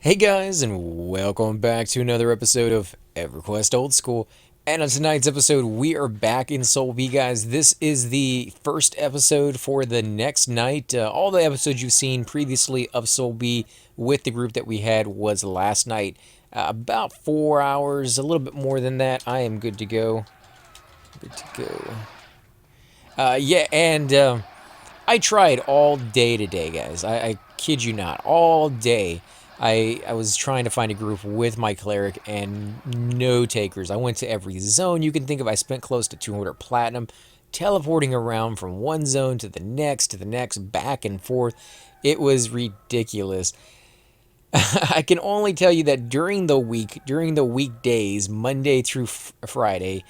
Hey guys, and welcome back to another episode of Everquest Old School. And on tonight's episode, we are back in Soul B, guys. This is the first episode for the next night. All the episodes you've seen previously of Soul B with the group that we had was last night. About 4 hours, a little bit more than that. I am good to go. Good to go. Yeah, and I tried all day today, guys. I kid you not, all day. I was trying to find a group with my cleric and no takers. I went to every zone you can think of. I spent close to 200 platinum teleporting around from one zone to the next, back and forth. It was ridiculous. I can only tell you that during the week, during the weekdays, Monday through Friday,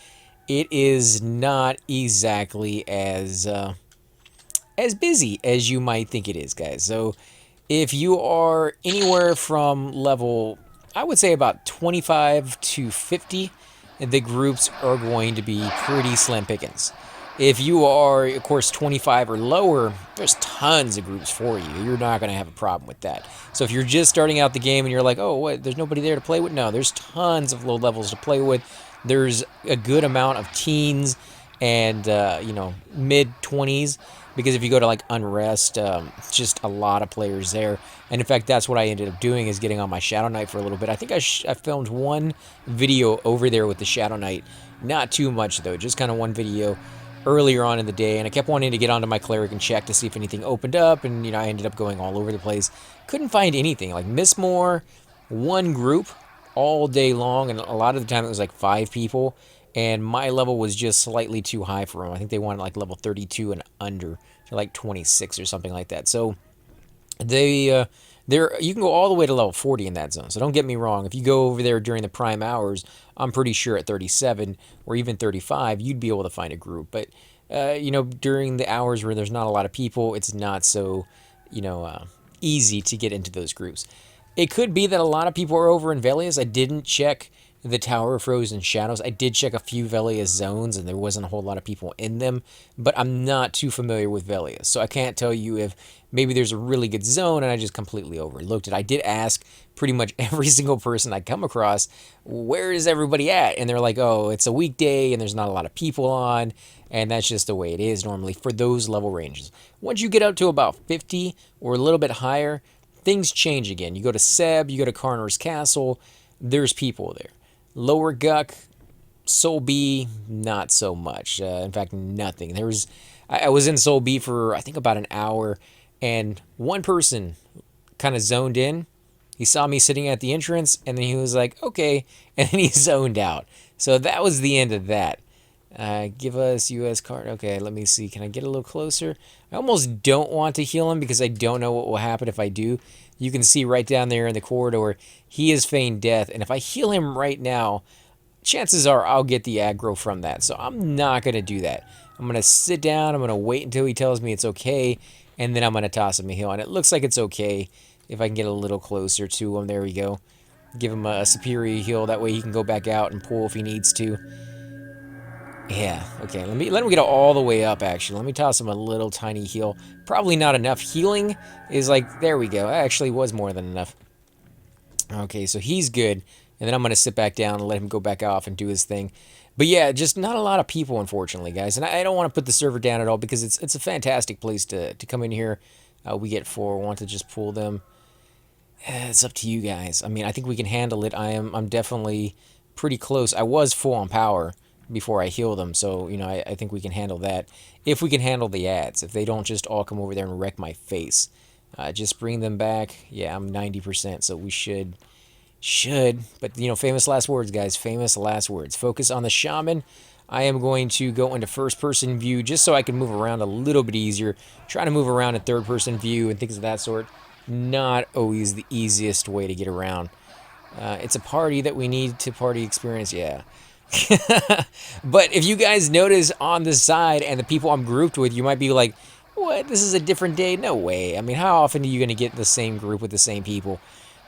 it is not exactly as busy as you might think it is, guys. So if you are anywhere from level, I would say about 25 to 50, the groups are going to be pretty slim pickings. If you are, of course, 25 or lower, there's tons of groups for you. You're not going to have a problem with that. So if you're just starting out the game and you're like, oh, what, there's nobody there to play with? No, there's tons of low levels to play with. There's a good amount of teens and, mid 20s. Because if you go to like Unrest, just a lot of players there. And in fact, that's what I ended up doing, is getting on my Shadow Knight for a little bit. I think I filmed one video over there with the Shadow Knight. Not too much, though. Just kind of one video earlier on in the day. And I kept wanting to get onto my Cleric and check to see if anything opened up. And, I ended up going all over the place. Couldn't find anything. Like, Missmore, one group all day long. And a lot of the time it was like 5 people. And my level was just slightly too high for them. I think they wanted like level 32 and under, to like 26 or something like that. So you can go all the way to level 40 in that zone. So don't get me wrong. If you go over there during the prime hours, I'm pretty sure at 37 or even 35, you'd be able to find a group. But during the hours where there's not a lot of people, it's not so easy to get into those groups. It could be that a lot of people are over in Velius. I didn't check the Tower of Frozen Shadows. I did check a few Velius zones, and there wasn't a whole lot of people in them, but I'm not too familiar with Velius, so I can't tell you if maybe there's a really good zone and I just completely overlooked it. I did ask pretty much every single person I come across, where is everybody at? And they're like, oh, it's a weekday and there's not a lot of people on, and that's just the way it is normally for those level ranges. Once you get up to about 50 or a little bit higher, things change again. You go to Seb, you go to Carnor's Castle, there's people there. Lower Guck, Soul B, not so much. In fact, nothing. I was in Soul B for I think about an hour, and one person kind of zoned in. He saw me sitting at the entrance, and then he was like, "Okay," and then he zoned out. So that was the end of that. Give us U.S. card. Okay, let me see. Can I get a little closer? I almost don't want to heal him because I don't know what will happen if I do. You can see right down there in the corridor, he has feigned death. And if I heal him right now, chances are I'll get the aggro from that. So I'm not going to do that. I'm going to sit down. I'm going to wait until he tells me it's okay. And then I'm going to toss him a heal. And it looks like it's okay if I can get a little closer to him. There we go. Give him a superior heal. That way he can go back out and pull if he needs to. Yeah, okay, let him get all the way up, actually. Let me toss him a little tiny heal. Probably not enough. Healing is like, there we go. Actually was more than enough. Okay, so he's good. And then I'm going to sit back down and let him go back off and do his thing. But yeah, just not a lot of people, unfortunately, guys. And I don't want to put the server down at all because it's a fantastic place to come in here. We get 4. Want to just pull them. It's up to you guys. I mean, I think we can handle it. I'm definitely pretty close. I was full on power before I heal them, so I think we can handle that if we can handle the ads, if they don't just all come over there and wreck my face. Just bring them back. Yeah, I'm 90%, so we should but famous last words, guys. Famous last words. Focus on the shaman. I am going to go into first person view just so I can move around a little bit easier. Trying to move around in third person view and things of that sort, not always the easiest way to get around. It's a party that we need to party experience. Yeah. But if you guys notice on the side and the people I'm grouped with, you might be like, what? This is a different day? No way. I mean, how often are you going to get the same group with the same people?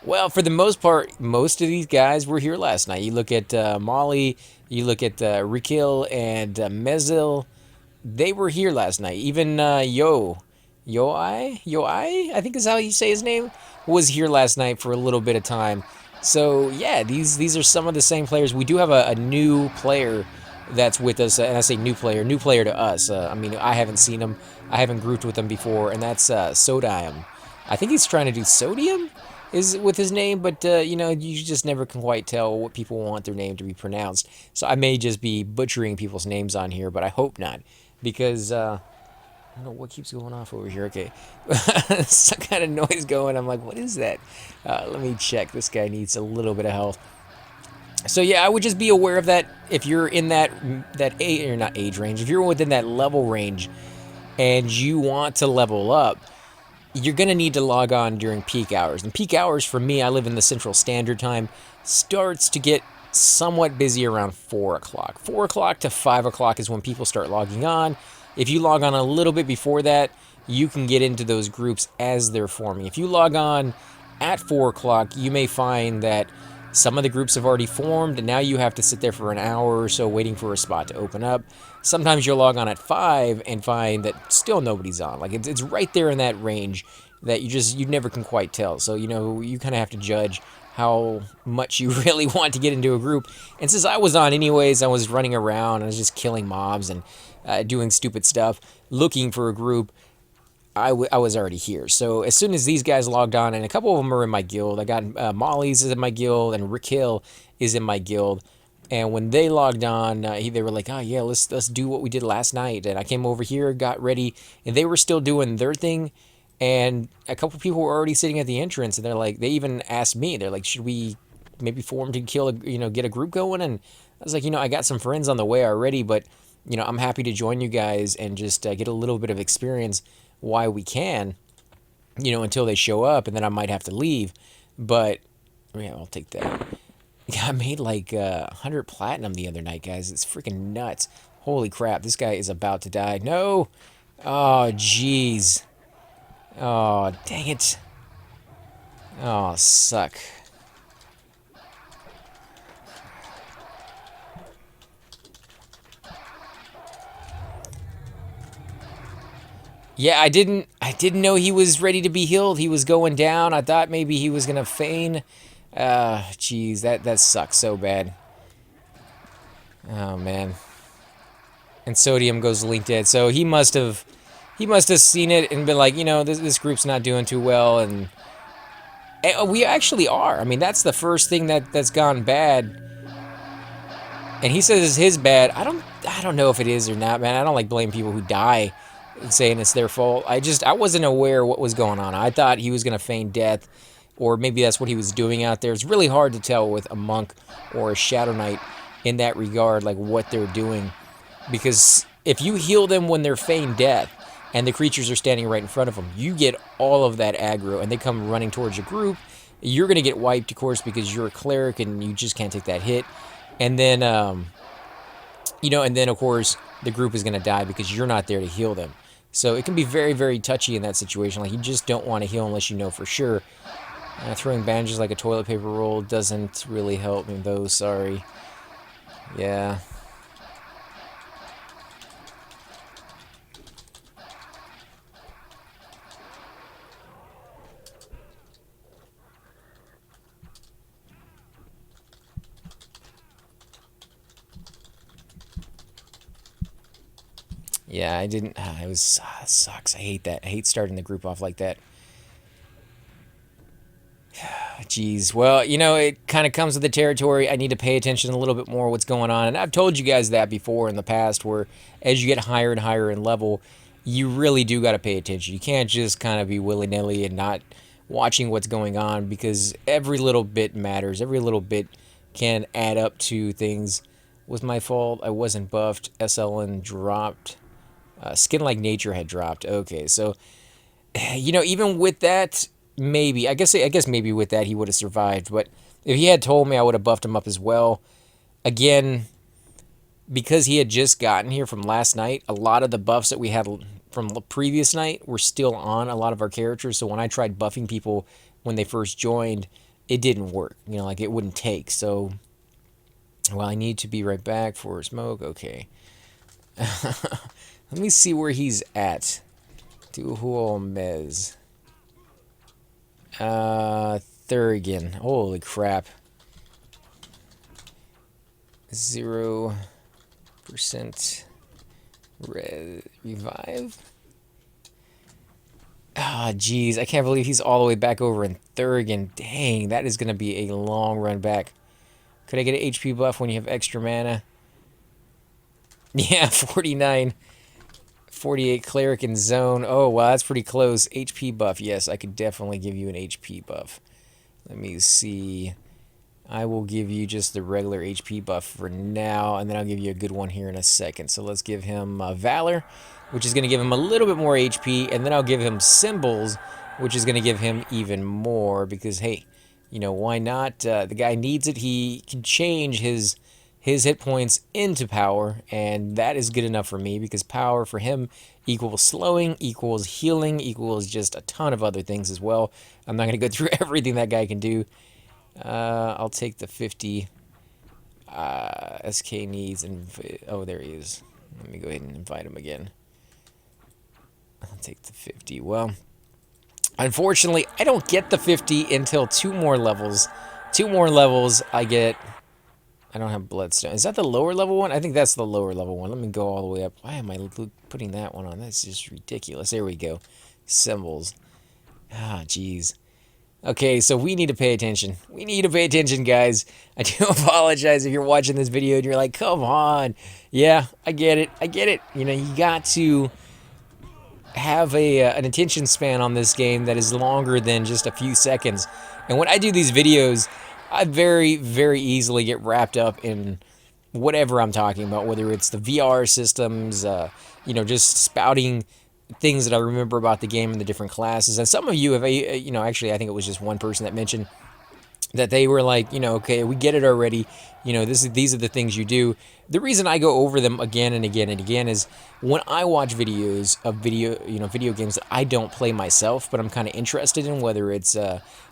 Well, for the most part, most of these guys were here last night. You look at Molly, you look at Rikil and Mezil. They were here last night. Even Yo Yoi, I think is how you say his name, was here last night for a little bit of time. So yeah, these are some of the same players. We do have a new player that's with us, and I say new player to us. I mean, I haven't seen him, I haven't grouped with him before, and that's Sodium. I think he's trying to do Sodium, is with his name, but you know, you just never can quite tell what people want their name to be pronounced. So I may just be butchering people's names on here, but I hope not, because I don't know what keeps going off over here. Okay, some kind of noise going. I'm like, what is that? Let me check. This guy needs a little bit of health. So yeah, I would just be aware of that if you're in that age, or not age range. If you're within that level range and you want to level up, you're gonna need to log on during peak hours. And peak hours for me, I live in the Central Standard Time, starts to get somewhat busy around 4 o'clock. 4 o'clock to 5 o'clock is when people start logging on. If you log on a little bit before that, you can get into those groups as they're forming. If you log on at 4 o'clock, you may find that some of the groups have already formed, and now you have to sit there for an hour or so waiting for a spot to open up. Sometimes you'll log on at 5 and find that still nobody's on. Like, it's right there in that range that you never can quite tell. So, you know, you kind of have to judge how much you really want to get into a group. And since I was on anyways, I was running around, I was just killing mobs and doing stupid stuff, looking for a group. I was already here. So as soon as these guys logged on, and a couple of them are in my guild, I got Molly's is in my guild, and Rick Hill is in my guild. And when they logged on, they were like, "Oh yeah, let's do what we did last night." And I came over here, got ready, and they were still doing their thing. And a couple people were already sitting at the entrance, and they're like, they even asked me, they're like, "Should we maybe form to get a group going?" And I was like, I got some friends on the way already, but I'm happy to join you guys and just get a little bit of experience while we can, until they show up, and then I might have to leave. But yeah, I'll take that. Yeah, I made like 100 platinum the other night, guys. It's freaking nuts. Holy crap, this guy is about to die. No! Oh, jeez. Oh, dang it. Oh, suck. Yeah, I didn't know he was ready to be healed. He was going down. I thought maybe he was gonna feign. Jeez, that sucks so bad. Oh man. And Sodium goes Link dead. So he must have seen it and been like, this group's not doing too well, and we actually are. I mean, that's the first thing that's gone bad. And he says it's his bad. I don't know if it is or not, man. I don't like blame people who die and saying it's their fault. I wasn't aware what was going on. I thought he was gonna feign death, or maybe that's what he was doing out there. It's really hard to tell with a monk or a shadow knight in that regard, like what they're doing, because if you heal them when they're feigned death and the creatures are standing right in front of them, you get all of that aggro and they come running towards your group. You're gonna get wiped, of course, because you're a cleric and you just can't take that hit. And then and then of course the group is going to die because you're not there to heal them. So it can be very, very touchy in that situation. Like, you just don't want to heal unless you know for sure. Throwing bandages like a toilet paper roll doesn't really help me though, sorry. Yeah. Yeah, I didn't. It was it sucks. I hate that. I hate starting the group off like that. Jeez. Well, it kind of comes with the territory. I need to pay attention a little bit more what's going on. And I've told you guys that before in the past, where as you get higher and higher in level, you really do got to pay attention. You can't just kind of be willy-nilly and not watching what's going on, because every little bit matters. Every little bit can add up to things. Was my fault. I wasn't buffed. SLN dropped. Skin Like Nature had dropped. Okay, so even with that, maybe I guess maybe with that he would have survived. But if he had told me, I would have buffed him up as well. Again, because he had just gotten here from last night, a lot of the buffs that we had from the previous night were still on a lot of our characters. So when I tried buffing people when they first joined, it didn't work. Like, it wouldn't take. So, well, I need to be right back for a smoke. Okay. Let me see where he's at. Dual Mez. Thurgan. Holy crap. 0% revive. Ah, jeez. I can't believe he's all the way back over in Thurgan. Dang, that is going to be a long run back. Could I get an HP buff when you have extra mana? Yeah, 49. 48 Cleric in zone. Oh, wow, that's pretty close. HP buff. Yes, I could definitely give you an HP buff. Let me see. I will give you just the regular HP buff for now, and then I'll give you a good one here in a second. So let's give him Valor, which is going to give him a little bit more HP, and then I'll give him Symbols, which is going to give him even more, because, hey, you know, why not? The guy needs it. He can change his hit points into power, and that is good enough for me, because power for him equals slowing, equals healing, equals just a ton of other things as well. I'm not going to go through everything that guy can do. I'll take the 50. SK needs, and oh, there he is. Let me go ahead and invite him again. I'll take the 50. Well, unfortunately, I don't get the 50 until 2 more levels. 2 more levels, I get... I don't have Bloodstone. Is that the lower level one? I think that's the lower level one. Let me go all the way up. Why am I putting that one on? That's just ridiculous. There we go. Symbols. Ah, jeez. Okay, so we need to pay attention. We need to pay attention, guys. I do apologize if you're watching this video and you're like, come on. Yeah, I get it. I get it. You know, you got to have an attention span on this game that is longer than just a few seconds. And when I do these videos, I very, very easily get wrapped up in whatever I'm talking about, whether it's the VR systems, you know, just spouting things that I remember about the game and the different classes. And some of you have, you know, actually, I think it was just one person that mentioned that they were like, you know, okay, we get it already. You know, these are the things you do. The reason I go over them again and again and again is when I watch videos of video games that I don't play myself, but I'm kind of interested in, whether it's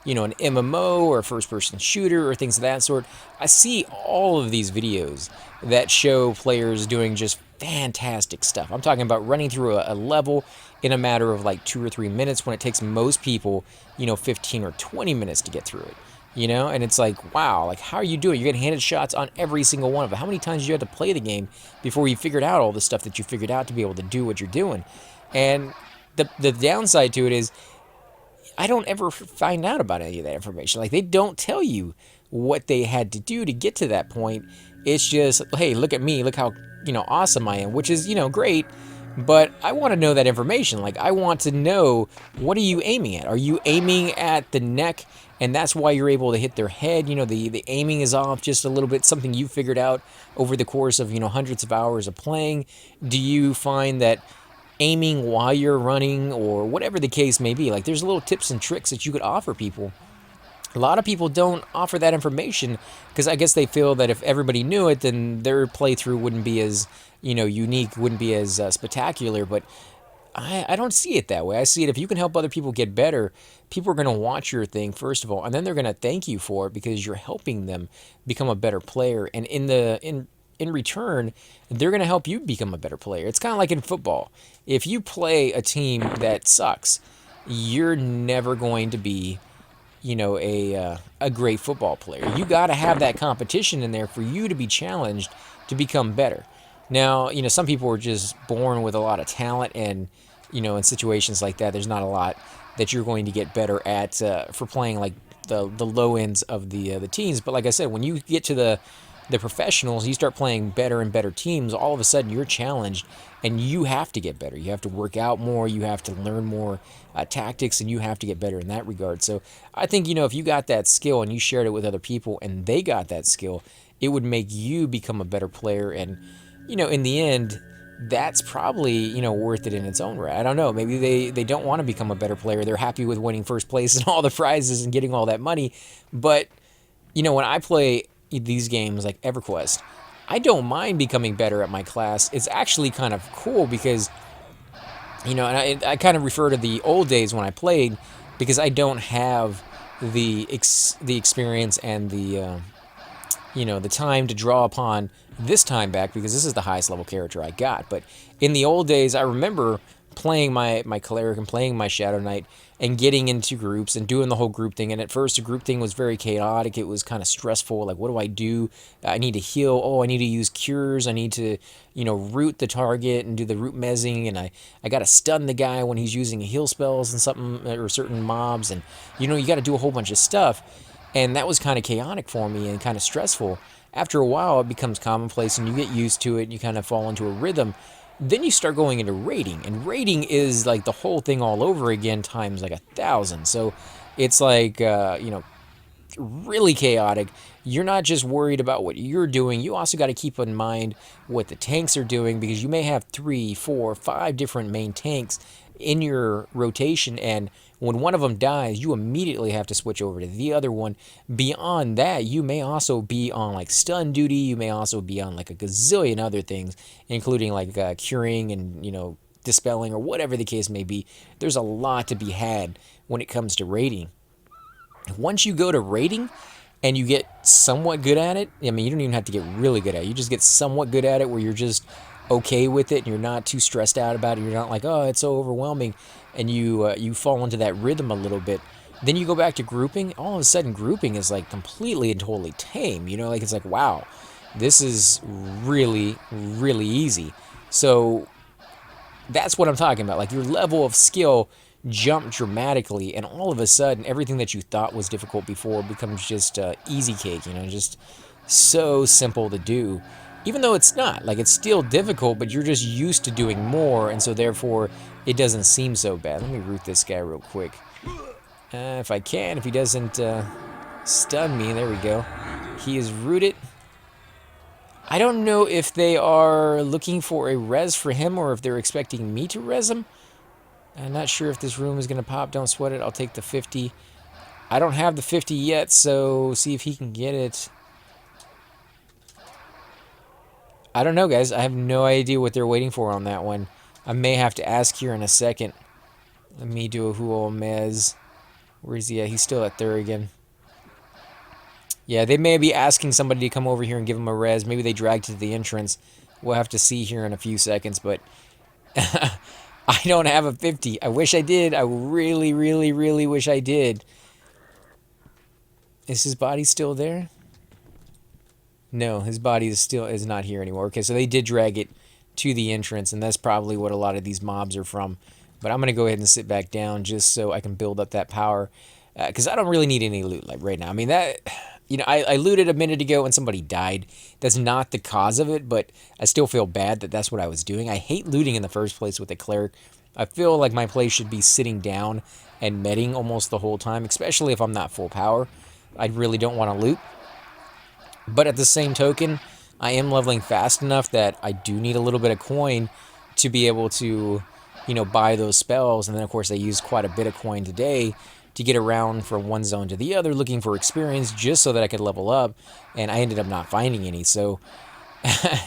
you know, an MMO or a first-person shooter or things of that sort. I see all of these videos that show players doing just fantastic stuff. I'm talking about running through a level in a matter of like 2 or 3 minutes when it takes most people, you know, 15 or 20 minutes to get through it. You know, and it's like, wow, like, how are you doing? You're getting handed shots on every single one of them. How many times did you have to play the game before you figured out all the stuff that you figured out to be able to do what you're doing? And the downside to it is I don't ever find out about any of that information. Like, they don't tell you what they had to do to get to that point. It's just, hey, look at me. Look how, you know, awesome I am, which is, you know, great. But I want to know that information. Like, I want to know, what are you aiming at? Are you aiming at the neck, and that's why you're able to hit their head? You know, the aiming is off just a little bit, something you figured out over the course of, you know, hundreds of hours of playing. Do you find that aiming while you're running, or whatever the case may be, like, there's little tips and tricks that you could offer people. A lot of people don't offer that information because I guess they feel that if everybody knew it, then their playthrough wouldn't be as, you know, unique, wouldn't be as spectacular. But I don't see it that way. I see it, if you can help other people get better, people are going to watch your thing, first of all, and then they're going to thank you for it because you're helping them become a better player. And in return, they're going to help you become a better player. It's kind of like in football. If you play a team that sucks, you're never going to be, you know, a great football player. You got to have that competition in there for you to be challenged to become better. Now, you know, some people are just born with a lot of talent, and, you know, in situations like that, there's not a lot that you're going to get better at for playing like the low ends of the teams. But like I said, when you get to the professionals, you start playing better and better teams, all of a sudden you're challenged and you have to get better. You have to work out more, you have to learn more tactics, and you have to get better in that regard. So I think, you know, if you got that skill and you shared it with other people and they got that skill, it would make you become a better player. And, you know, in the end, that's probably, you know, worth it in its own right. I don't know. Maybe they don't want to become a better player. They're happy with winning first place and all the prizes and getting all that money. But, you know, when I play these games like Everquest, I don't mind becoming better at my class. It's actually kind of cool because, you know, and I kind of refer to the old days when I played, because I don't have the experience and the you know, the time to draw upon this time back, because this is the highest level character I got. But in the old days, I remember playing my Cleric and playing my Shadow Knight and getting into groups and doing the whole group thing. And at first, the group thing was very chaotic. It was kind of stressful. Like, what do I do? I need to heal. Oh, I need to use cures. I need to, root the target and do the root mezzing. And I got to stun the guy when he's using heal spells and something or certain mobs. And, you got to do a whole bunch of stuff. And that was kind of chaotic for me and kind of stressful. After a while, it becomes commonplace and you get used to it and you kind of fall into a rhythm. Then you start going into raiding, and raiding is like the whole thing all over again times like 1,000. So it's like, really chaotic. You're not just worried about what you're doing, you also got to keep in mind what the tanks are doing, because you may have 3, 4, 5 different main tanks in your rotation, and when one of them dies, you immediately have to switch over to the other one. Beyond that, you may also be on like stun duty, you may also be on like a gazillion other things, including like curing and, dispelling or whatever the case may be. There's a lot to be had when it comes to raiding. Once you go to raiding and you get somewhat good at it, I mean, you don't even have to get really good at it. You just get somewhat good at it where you're just okay with it and you're not too stressed out about it. You're not like, oh, it's so overwhelming, and you fall into that rhythm a little bit. Then you go back to grouping. All of a sudden, grouping is like completely and totally tame. Like it's like, wow, this is really, really easy. So that's what I'm talking about. Like your level of skill jumped dramatically, and all of a sudden, everything that you thought was difficult before becomes just easy cake. Just so simple to do. Even though it's not, like it's still difficult, but you're just used to doing more, and so therefore it doesn't seem so bad. Let me root this guy real quick. If I can, if he doesn't stun me, there we go. He is rooted. I don't know if they are looking for a res for him or if they're expecting me to res him. I'm not sure if this room is going to pop. Don't sweat it. I'll take the 50. I don't have the 50 yet, so see if he can get it. I don't know, guys. I have no idea what they're waiting for on that one. I may have to ask here in a second. Let me do a Huo Mez. Where is he at? He's still at third again. Yeah, they may be asking somebody to come over here and give him a res. Maybe they dragged it to the entrance. We'll have to see here in a few seconds, but I don't have a 50. I wish I did. I really, really, really wish I did. Is his body still there? No, his body is not here anymore. Okay, so they did drag it to the entrance, and that's probably what a lot of these mobs are from. But I'm going to go ahead and sit back down just so I can build up that power. Because I don't really need any loot like right now. I mean, that... I looted a minute ago and somebody died. That's not the cause of it, but I still feel bad that that's what I was doing. I hate looting in the first place with a Cleric. I feel like my play should be sitting down and medding almost the whole time, especially if I'm not full power. I really don't want to loot. But at the same token, I am leveling fast enough that I do need a little bit of coin to be able to, buy those spells. And then, of course, I used quite a bit of coin today to get around from one zone to the other, looking for experience just so that I could level up. And I ended up not finding any. So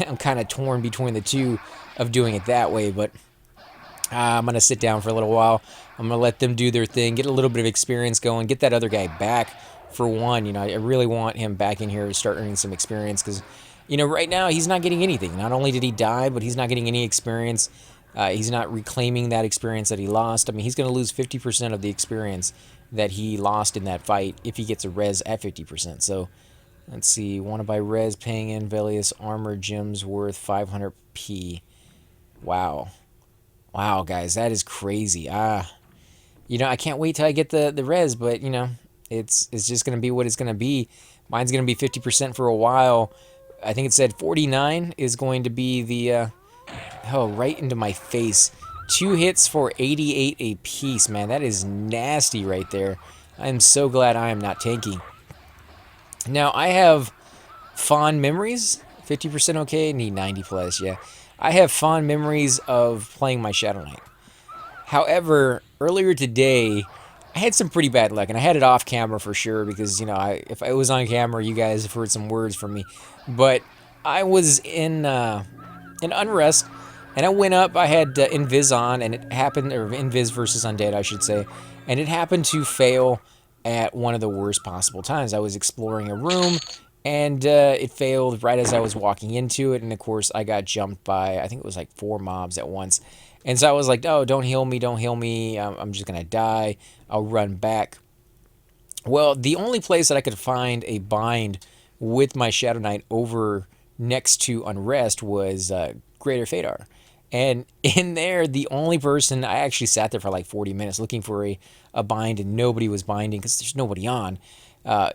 I'm kind of torn between the two of doing it that way. But I'm going to sit down for a little while. I'm going to let them do their thing, get a little bit of experience going, get that other guy back. For one, I really want him back in here to start earning some experience because, right now he's not getting anything. Not only did he die, but he's not getting any experience. He's not reclaiming that experience that he lost. I mean, he's going to lose 50% of the experience that he lost in that fight if he gets a res at 50%. So, let's see. Want to buy res, paying in Velius armor gems worth 500p. Wow. Wow, guys, that is crazy. I can't wait till I get the res, but, it's just going to be what it's going to be. Mine's going to be 50% for a while. I think it said 49 is going to be the... right into my face. 2 hits for 88 a piece, man. That is nasty right there. I'm so glad I am not tanky. Now, I have fond memories. 50% okay? Need 90 plus, yeah. I have fond memories of playing my Shadow Knight. However, earlier today... I had some pretty bad luck, and I had it off camera for sure because, if I was on camera, you guys have heard some words from me. But I was in Unrest, and I went up. I had Invis on, and it happened, or Invis versus Undead, I should say, and it happened to fail at one of the worst possible times. I was exploring a room, and it failed right as I was walking into it, and of course, I got jumped by, I think it was like 4 mobs at once. And so I was like, oh, don't heal me, don't heal me. I'm just going to die. I'll run back. Well, the only place that I could find a bind with my Shadow Knight over next to Unrest was Greater Fadar. And in there, the only person, I actually sat there for like 40 minutes looking for a bind, and nobody was binding because there's nobody on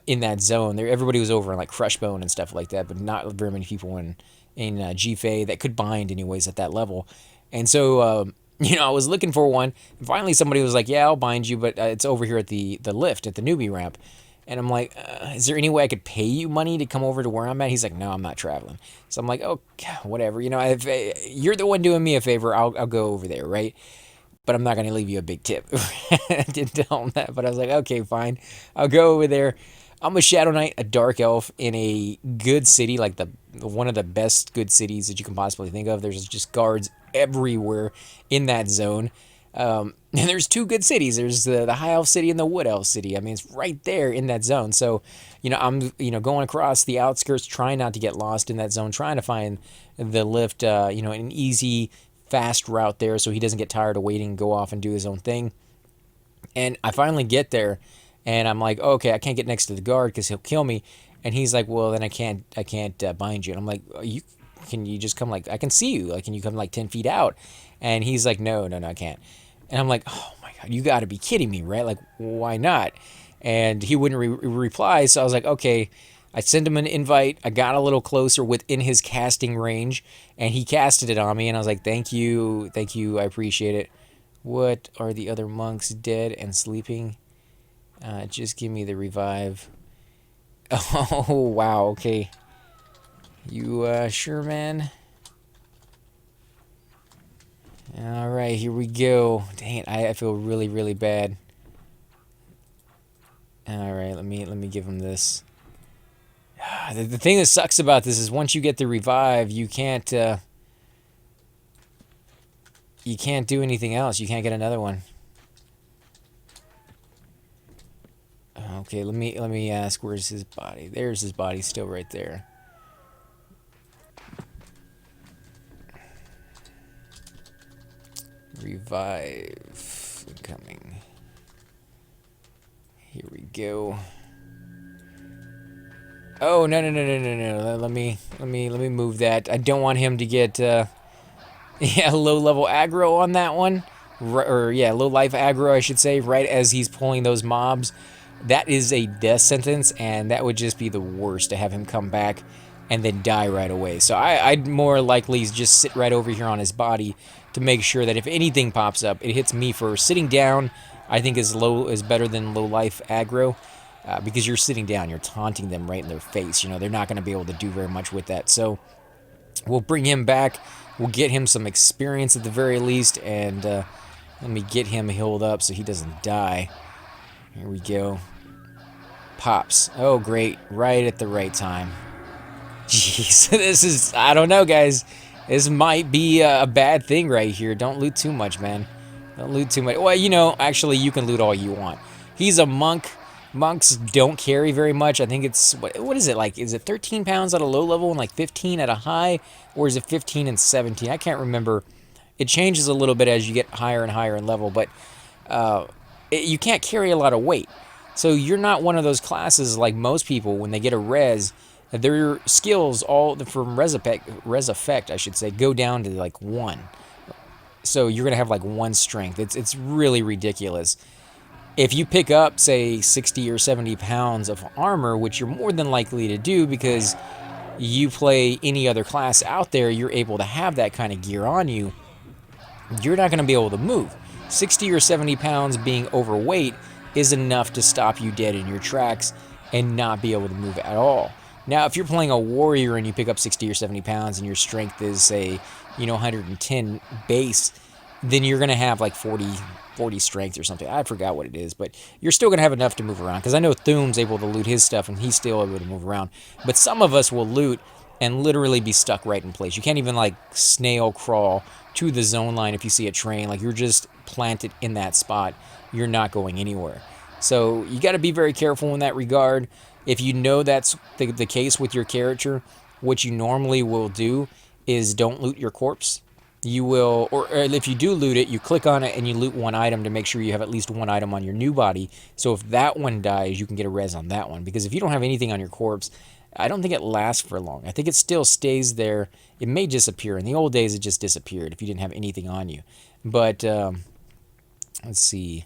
in that zone. There, everybody was over in like Crushbone and stuff like that, but not very many people in GFA that could bind anyways at that level. And so, I was looking for one. And finally, somebody was like, "Yeah, I'll bind you, but it's over here at the lift at the newbie ramp." And I'm like, "Is there any way I could pay you money to come over to where I'm at?" He's like, "No, I'm not traveling." So I'm like, "Oh, whatever. If you're the one doing me a favor, I'll go over there, right? But I'm not gonna leave you a big tip." I didn't tell him that, but I was like, "Okay, fine. I'll go over there." I'm a Shadow Knight, a Dark Elf in a good city, like the one of the best good cities that you can possibly think of. There's just guards everywhere in that zone. And there's two good cities. There's the High Elf City and the Wood Elf City. I mean, it's right there in that zone. So, I'm going across the outskirts, trying not to get lost in that zone, trying to find the lift. An easy, fast route there, so he doesn't get tired of waiting and go off and do his own thing. And I finally get there, and I'm like, oh, okay, I can't get next to the guard because he'll kill me. And he's like, well, then I can't bind you. And I'm like, can you just come, like, I can see you, like, can you come like 10 feet out? And he's like, no, no, no, I can't. And I'm like, oh my god, you got to be kidding me, right? Like, why not? And he wouldn't reply. So I was like, okay. I sent him an invite. I got a little closer within his casting range, and he casted it on me. And I was like, thank you, I appreciate it. What are the other monks, dead and sleeping? Just give me the revive. Oh, wow, okay. You, sure, man? Alright, here we go. Dang it, I feel really, really bad. Alright, let me give him this. The thing that sucks about this is once you get the revive, you can't do anything else. You can't get another one. Okay, let me ask, where's his body? There's his body, still right there. Revive coming. Here we go. Oh, no, no, no, no, no, no. Let me move that. I don't want him to get low level aggro on that one. Low life aggro, I should say, right as he's pulling those mobs. That is a death sentence, and that would just be the worst to have him come back and then die right away. So I'd more likely just sit right over here on his body to make sure that if anything pops up, it hits me first. Sitting down, I think is better than low life aggro. Because you're sitting down, you're taunting them right in their face. They're not going to be able to do very much with that. So we'll bring him back. We'll get him some experience at the very least, and let me get him healed up so he doesn't die. Here we go. Pops. Oh, great. Right at the right time. Jeez, this is, I don't know, guys. This might be a bad thing right here. Don't loot too much, man. Don't loot too much. Well, actually, you can loot all you want. He's a monk. Monks don't carry very much. I think it's, what is it like? Is it 13 pounds at a low level and like 15 at a high? Or is it 15 and 17? I can't remember. It changes a little bit as you get higher and higher in level, but you can't carry a lot of weight. So you're not one of those classes like most people when they get a res. Their skills, all from res effect, I should say, go down to like 1. So you're going to have like 1 strength. It's really ridiculous. If you pick up, say, 60 or 70 pounds of armor, which you're more than likely to do because you play any other class out there, you're able to have that kind of gear on you, you're not going to be able to move. 60 or 70 pounds being overweight is enough to stop you dead in your tracks and not be able to move at all. Now, if you're playing a warrior and you pick up 60 or 70 pounds and your strength is, say, 110 base, then you're going to have like 40 strength or something. I forgot what it is, but you're still going to have enough to move around. Because I know Thune's able to loot his stuff, and he's still able to move around. But some of us will loot and literally be stuck right in place. You can't even like snail crawl to the zone line if you see a train. Like, you're just planted in that spot. You're not going anywhere. So you got to be very careful in that regard. If you know that's the case with your character, what you normally will do is don't loot your corpse. you will, or if you do loot it, you click on it and you loot one item to make sure you have at least one item on your new body. So if that one dies, you can get a res on that one. Because if you don't have anything on your corpse, I don't think it lasts for long. I think it still stays there. It may disappear. In the old days, it just disappeared if you didn't have anything on you. But let's see.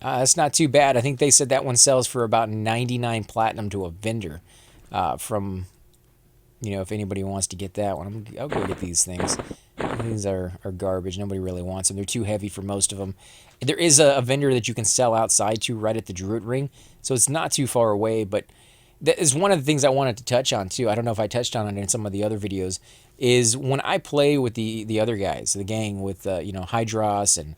That's not too bad. I think they said that one sells for about 99 platinum to a vendor. From, if anybody wants to get that one, I'll go get these things. These are garbage. Nobody really wants them. They're too heavy for most of them. There is a vendor that you can sell outside to right at the Druid Ring, so it's not too far away. But that is one of the things I wanted to touch on too. I don't know if I touched on it in some of the other videos. Is when I play with the other guys, the gang with Hydros and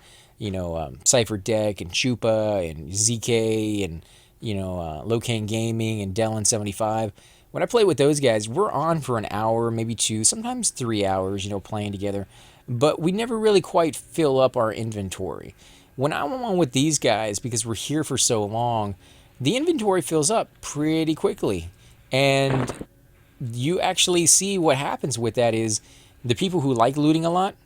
Cypher Deck and Chupa and ZK and Locane Gaming and Dellin75. When I play with those guys, we're on for an hour, maybe 2, sometimes 3 hours, playing together. But we never really quite fill up our inventory. When I'm on with these guys, because we're here for so long, the inventory fills up pretty quickly. And you actually see what happens with that is the people who like looting a lot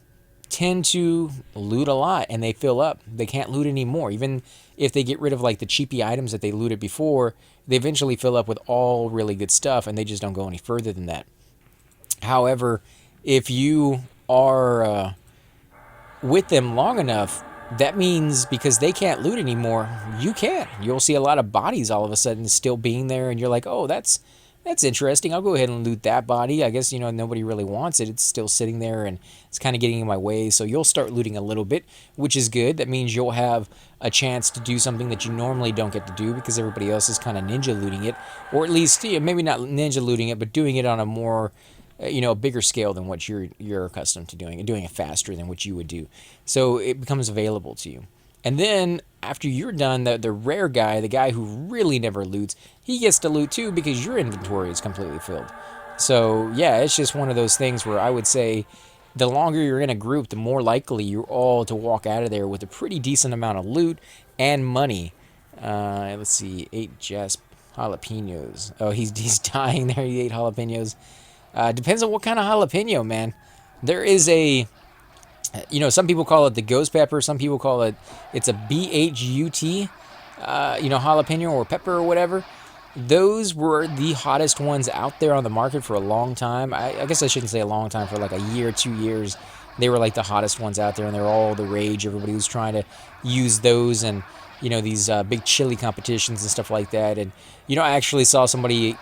tend to loot a lot and they fill up. They can't loot anymore. Even if they get rid of like the cheapy items that they looted before, they eventually fill up with all really good stuff and they just don't go any further than that. However, if you are with them long enough, that means because they can't loot anymore, you can. You'll see a lot of bodies all of a sudden still being there and you're like, oh, that's interesting. I'll go ahead and loot that body. I guess, nobody really wants it. It's still sitting there and it's kind of getting in my way. So you'll start looting a little bit, which is good. That means you'll have a chance to do something that you normally don't get to do because everybody else is kind of ninja looting it. Or at least, maybe not ninja looting it, but doing it on a more, a bigger scale than what you're accustomed to doing and doing it faster than what you would do. So it becomes available to you. And then after you're done, the rare guy, the guy who really never loots, he gets to loot too because your inventory is completely filled. So yeah, it's just one of those things where I would say the longer you're in a group, the more likely you're all to walk out of there with a pretty decent amount of loot and money. Let's see, 8 Jasp jalapenos. Oh, he's dying there. He ate jalapenos. Depends on what kind of jalapeno, man. There is a... some people call it the ghost pepper. Some people call it's a BHUT, jalapeno or pepper or whatever. Those were the hottest ones out there on the market for a long time. I guess I shouldn't say a long time, for like a year, 2 years. They were like the hottest ones out there and they were all the rage. Everybody was trying to use those and, these big chili competitions and stuff like that. And, I actually saw somebody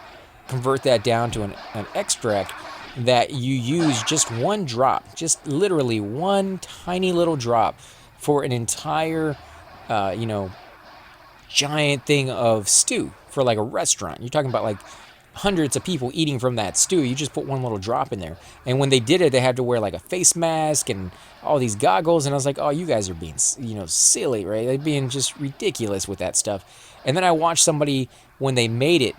convert that down to an extract that you use just one drop, just literally one tiny little drop for an entire, giant thing of stew for like a restaurant. You're talking about like hundreds of people eating from that stew. You just put one little drop in there. And when they did it, they had to wear like a face mask and all these goggles. And I was like, oh, you guys are being, silly, right? They're being just ridiculous with that stuff. And then I watched somebody, when they made it,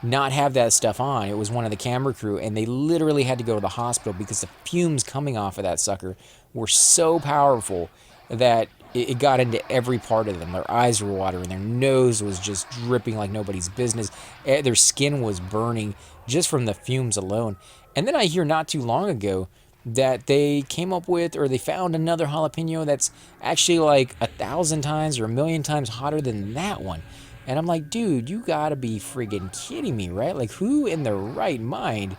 not have that stuff on. It was one of the camera crew, and they literally had to go to the hospital because the fumes coming off of that sucker were so powerful that it got into every part of them. Their eyes were watering, their nose was just dripping like nobody's business, their skin was burning just from the fumes alone. And then I hear not too long ago that they came up with, or they found another jalapeno that's actually like 1,000 times or 1,000,000 times hotter than that one. And I'm like, dude, you gotta be friggin' kidding me, right? Like, who in their right mind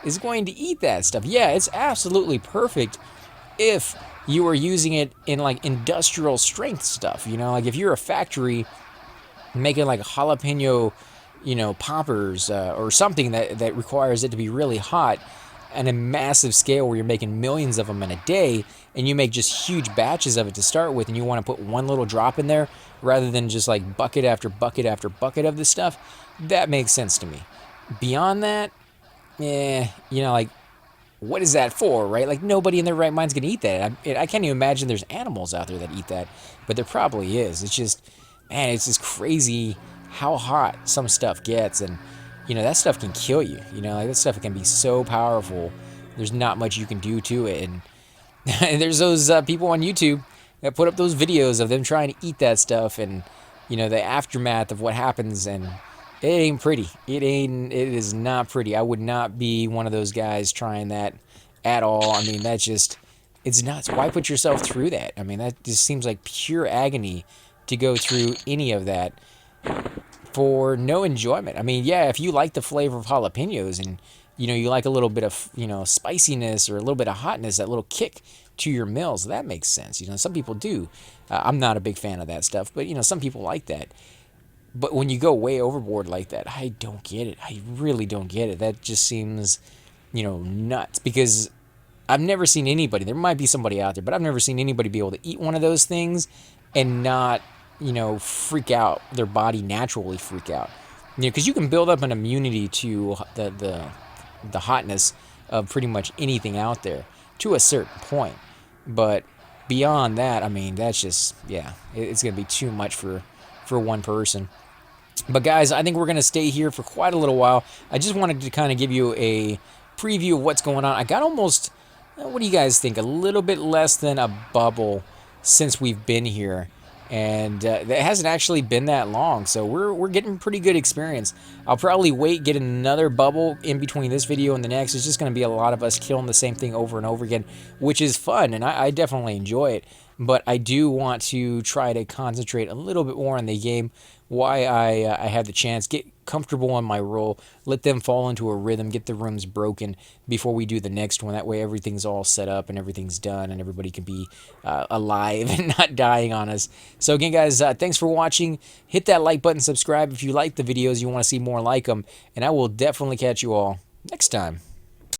is going to eat that stuff? Yeah, it's absolutely perfect if you are using it in like industrial strength stuff. Like if you're a factory making like jalapeno, poppers or something that requires it to be really hot on a massive scale where you're making millions of them in a day, and you make just huge batches of it to start with, and you want to put one little drop in there rather than just like bucket after bucket after bucket of this stuff, that makes sense to me. Beyond that, like, what is that for, right? Like, nobody in their right mind's gonna eat that. I can't even imagine there's animals out there that eat that, but there probably is. It's just, man, it's just crazy how hot some stuff gets, and that stuff can kill you. Like, that stuff can be so powerful. There's not much you can do to it. And, and there's those people on YouTube that put up those videos of them trying to eat that stuff, and the aftermath of what happens, and it ain't pretty. It is not pretty. I would not be one of those guys trying that at all. I mean, that's just, it's nuts. Why put yourself through that? I mean, that just seems like pure agony to go through any of that for no enjoyment. I mean, yeah, if you like the flavor of jalapenos and you like a little bit of spiciness or a little bit of hotness, that little kick to your meals, that makes sense. Some people do. I'm not a big fan of that stuff, but some people like that. But when you go way overboard like that, I don't get it. I really don't get it. That just seems, nuts because I've never seen anybody. There might be somebody out there, but I've never seen anybody be able to eat one of those things and not, freak out. Their body naturally freak out. Because you can build up an immunity to the hotness of pretty much anything out there to a certain point. But beyond that, I mean, that's just, yeah, it's gonna be too much for one person. But guys, I think we're going to stay here for quite a little while. I just wanted to kind of give you a preview of what's going on. I got almost, what do you guys think, a little bit less than a bubble since we've been here. And it hasn't actually been that long, so we're getting pretty good experience. I'll probably get another bubble in between this video and the next. It's just going to be a lot of us killing the same thing over and over again, which is fun, and I definitely enjoy it. But I do want to try to concentrate a little bit more on the game. Why I have the chance, get comfortable in my role, let them fall into a rhythm, get the rooms broken before we do the next one. That way everything's all set up and everything's done and everybody can be alive and not dying on us. So again, guys, thanks for watching. Hit that like button, subscribe if you like the videos, you want to see more like them, and I will definitely catch you all next time.